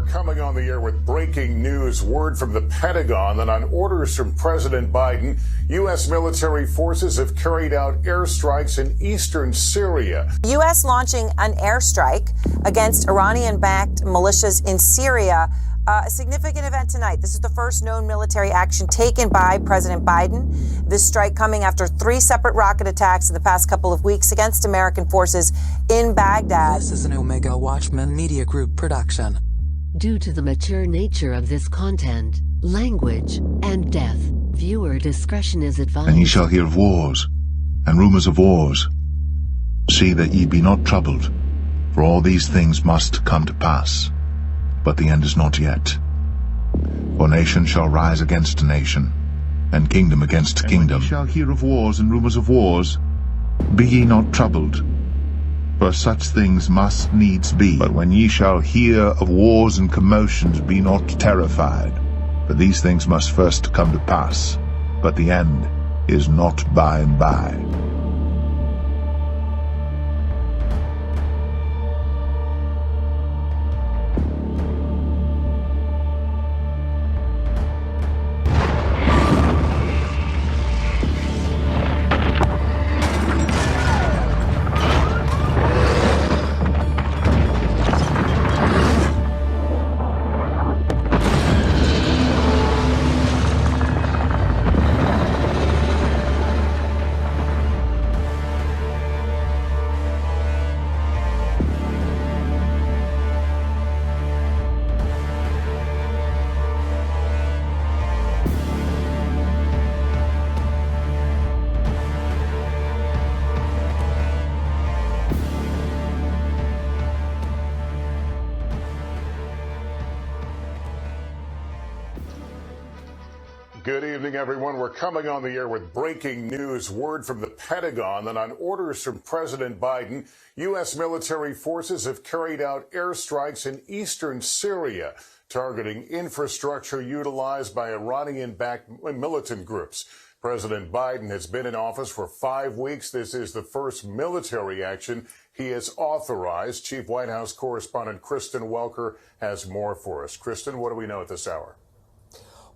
We're coming on the air with breaking news. Word from the Pentagon that on orders from President Biden, U.S. military forces have carried out airstrikes in eastern Syria. U.S. launching an airstrike against Iranian-backed militias in Syria. A significant event tonight. This is the first known military action taken by President Biden. This strike coming after 3 separate rocket attacks in the past couple of weeks against American forces in Baghdad. This is an Omega Watchman Media Group production. Due to the mature nature of this content, language, and death, viewer discretion is advised. And ye shall hear of wars, and rumors of wars. See that ye be not troubled, for all these things must come to pass. But the end is not yet. For nation shall rise against nation, and kingdom against kingdom. And ye shall hear of wars and rumors of wars. Be ye not troubled, for such things must needs be. But when ye shall hear of wars and commotions, be not terrified. For these things must first come to pass, but the end is not by and by. Good evening, everyone. We're coming on the air with breaking news. Word from the Pentagon that on orders from President Biden, U.S. military forces have carried out airstrikes in eastern Syria, targeting infrastructure utilized by Iranian-backed militant groups. President Biden has been in office for 5 weeks. This is the first military action he has authorized. Chief White House correspondent Kristen Welker has more for us. Kristen, what do we know at this hour?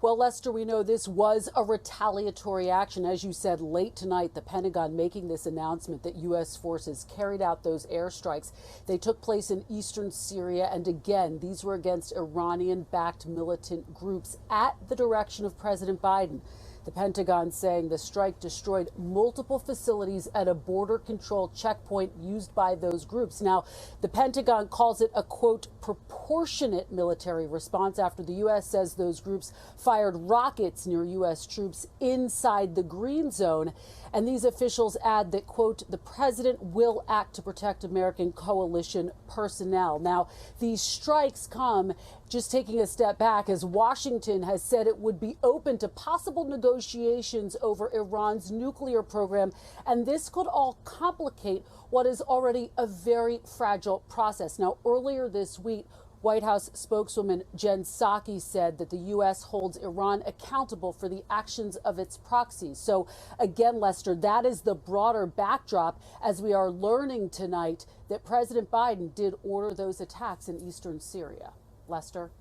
Well, Lester, we know this was a retaliatory action. As you said, late tonight, the Pentagon making this announcement that U.S. forces carried out those airstrikes. They took place in eastern Syria. And again, these were against Iranian-backed militant groups at the direction of President Biden. The Pentagon saying the strike destroyed multiple facilities at a border control checkpoint used by those groups. Now, the Pentagon calls it a, quote, proportionate military response after the U.S. says those groups fired rockets near U.S. troops inside the green zone. And these officials add that, quote, the president will act to protect American coalition personnel. Now, these strikes come just taking a step back as Washington has said it would be open to possible negotiations over Iran's nuclear program. And this could all complicate what is already a very fragile process. Now, earlier this week, White House spokeswoman Jen Psaki said that the U.S. holds Iran accountable for the actions of its proxies. So again, Lester, that is the broader backdrop as we are learning tonight that President Biden did order those attacks in eastern Syria. Lester?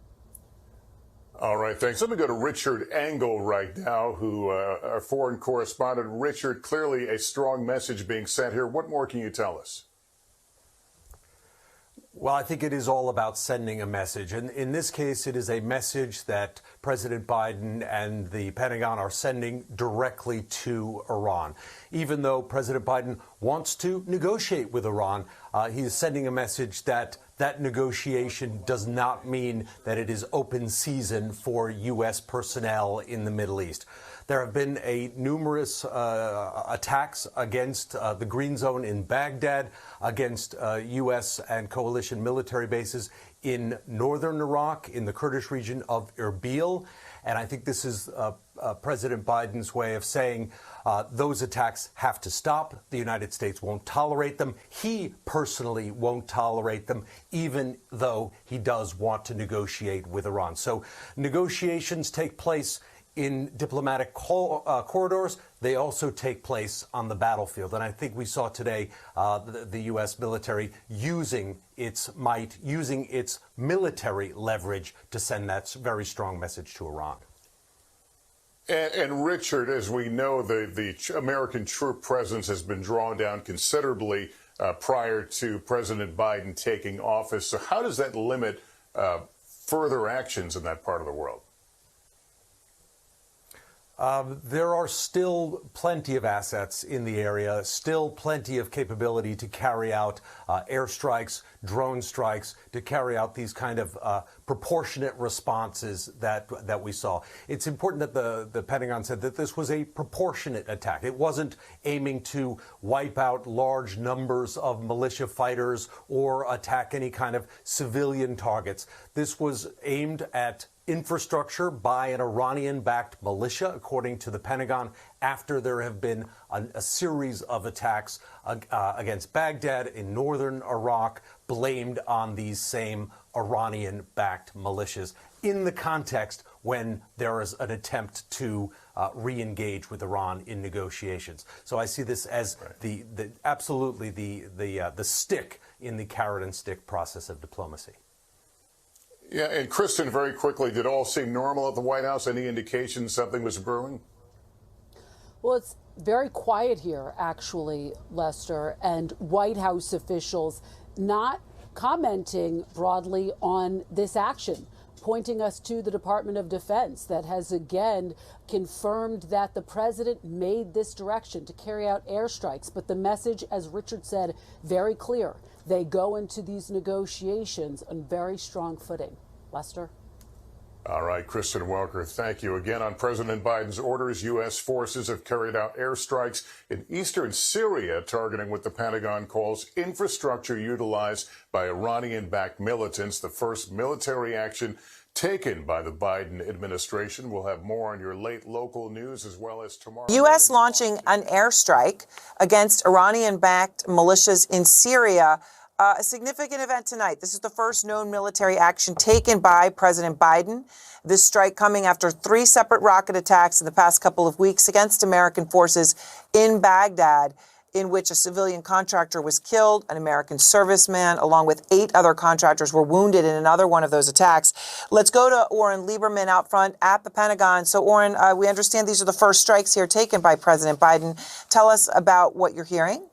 All right, thanks. Let me go to Richard Engel right now, who our foreign correspondent. Richard, clearly a strong message being sent here. What more can you tell us? Well, I think it is all about sending a message. And in this case, it is a message that President Biden and the Pentagon are sending directly to Iran. Even though President Biden wants to negotiate with Iran, he is sending a message that that negotiation does not mean that it is open season for U.S. personnel in the Middle East. There have been numerous attacks against the Green Zone in Baghdad, against U.S. and coalition military bases in northern Iraq, in the Kurdish region of Erbil. And I think this is President Biden's way of saying those attacks have to stop. The United States won't tolerate them. He personally won't tolerate them, even though he does want to negotiate with Iran. So negotiations take place in diplomatic corridors, they also take place on the battlefield. And I think we saw today the U.S. military using its might, using its military leverage to send that very strong message to Iran. And Richard, as we know, the American troop presence has been drawn down considerably prior to President Biden taking office. So how does that limit further actions in that part of the world? There are still plenty of assets in the area, still plenty of capability to carry out airstrikes, drone strikes, to carry out these kind of proportionate responses that we saw. It's important that the Pentagon said that this was a proportionate attack. It wasn't aiming to wipe out large numbers of militia fighters or attack any kind of civilian targets. This was aimed at infrastructure by an Iranian-backed militia, according to the Pentagon, after there have been a series of attacks against Baghdad in northern Iraq, blamed on these same Iranian-backed militias, in the context when there is an attempt to re-engage with Iran in negotiations. So I see this as absolutely the stick in the carrot and stick process of diplomacy. Yeah, and Kristen, very quickly, did all seem normal at the White House? Any indication something was brewing? Well, it's very quiet here, actually, Lester, and White House officials not commenting broadly on this action, pointing us to the Department of Defense that has again confirmed that the president made this direction to carry out airstrikes. But the message, as Richard said, very clear. They go into these negotiations on very strong footing. Lester? All right, Kristen Welker, thank you. Again, on President Biden's orders, U.S. forces have carried out airstrikes in eastern Syria, targeting what the Pentagon calls infrastructure utilized by Iranian-backed militants, the first military action taken by the Biden administration. We'll have more on your late local news as well as tomorrow. U.S. launching an airstrike against Iranian-backed militias in Syria. A significant event tonight. This is the first known military action taken by President Biden. This strike coming after 3 separate rocket attacks in the past couple of weeks against American forces in Baghdad, in which a civilian contractor was killed, an American serviceman, along with 8 other contractors were wounded in another one of those attacks. Let's go to Oren Lieberman out front at the Pentagon. So, Oren, we understand these are the first strikes here taken by President Biden. Tell us about what you're hearing.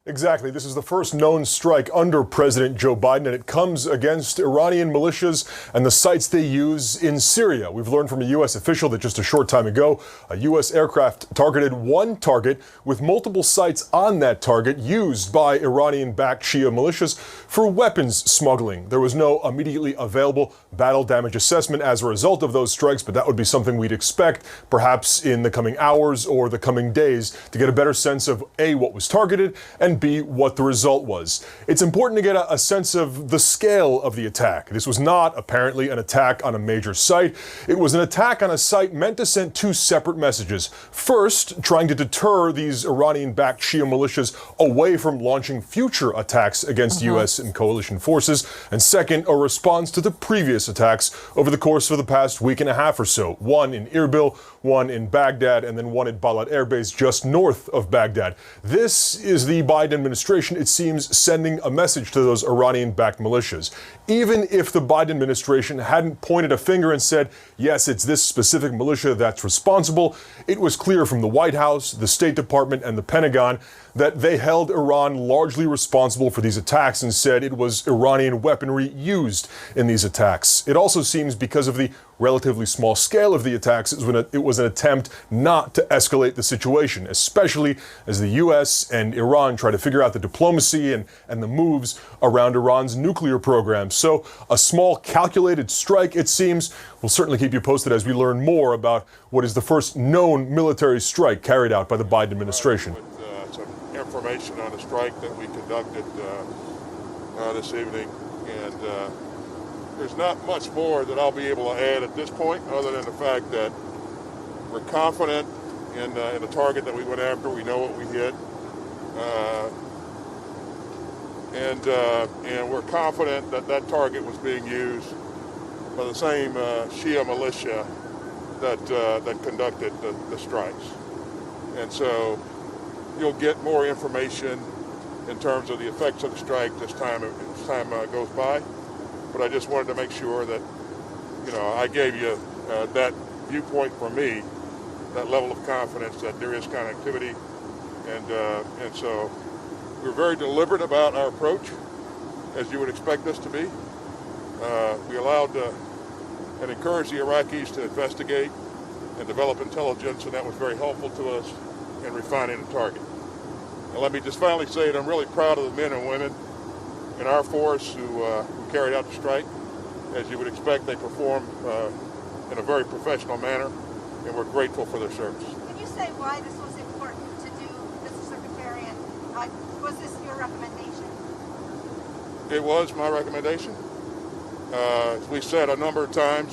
Exactly. This is the first known strike under President Joe Biden, and it comes against Iranian militias and the sites they use in Syria. We've learned from a U.S. official that just a short time ago, a U.S. aircraft targeted one target with multiple sites on that target used by Iranian-backed Shia militias for weapons smuggling. There was no immediately available battle damage assessment as a result of those strikes, but that would be something we'd expect perhaps in the coming hours or the coming days to get a better sense of A, what was targeted, and B, what the result was. It's important to get a sense of the scale of the attack. This was not apparently an attack on a major site. It was an attack on a site meant to send 2 separate messages. First, trying to deter these Iranian-backed Shia militias away from launching future attacks against U.S. and coalition forces. And second, a response to the previous attacks over the course of the past week and a half or so. One in Erbil, one in Baghdad, and then one at Balad Air Base just north of Baghdad. This is the Biden administration, it seems, sending a message to those Iranian-backed militias. Even if the Biden administration hadn't pointed a finger and said, yes, it's this specific militia that's responsible, it was clear from the White House, the State Department, and the Pentagon that they held Iran largely responsible for these attacks and said it was Iranian weaponry used in these attacks. It also seems, because of the relatively small scale of the attacks, it was an attempt not to escalate the situation, especially as the U.S. and Iran try to figure out the diplomacy and the moves around Iran's nuclear program. So a small calculated strike, it seems. We'll certainly keep you posted as we learn more about what is the first known military strike carried out by the Biden administration. Some information on a strike that we conducted this evening, and there's not much more that I'll be able to add at this point, other than the fact that we're confident in the target that we went after. We know what we hit, and we're confident that that target was being used by the same Shia militia that conducted the strikes. And so you'll get more information in terms of the effects of the strike as time goes by. But I just wanted to make sure that, I gave you that viewpoint from me, that level of confidence that there is connectivity. And so we're very deliberate about our approach, as you would expect us to be. We allowed and encouraged the Iraqis to investigate and develop intelligence, and that was very helpful to us in refining the target. And let me just finally say that I'm really proud of the men and women in our force who carried out the strike. As you would expect, they performed in a very professional manner, and we're grateful for their service. Can you say why this was important to do, Mr. Secretary, and was this your recommendation? It was my recommendation. As we said a number of times,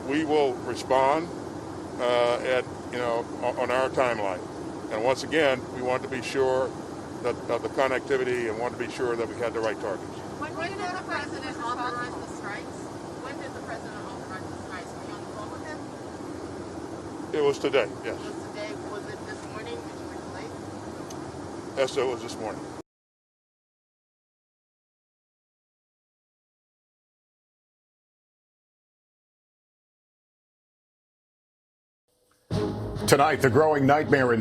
we will respond on our timeline. And once again, we wanted to be sure that of the connectivity and wanted to be sure that we had the right targets. When did the president authorize the strikes? When did the president authorize the strikes? Were you on the phone with him? It was today, yes. It was today. Was it this morning? Did you reach late? Yes, it was this morning. Tonight, the growing nightmare in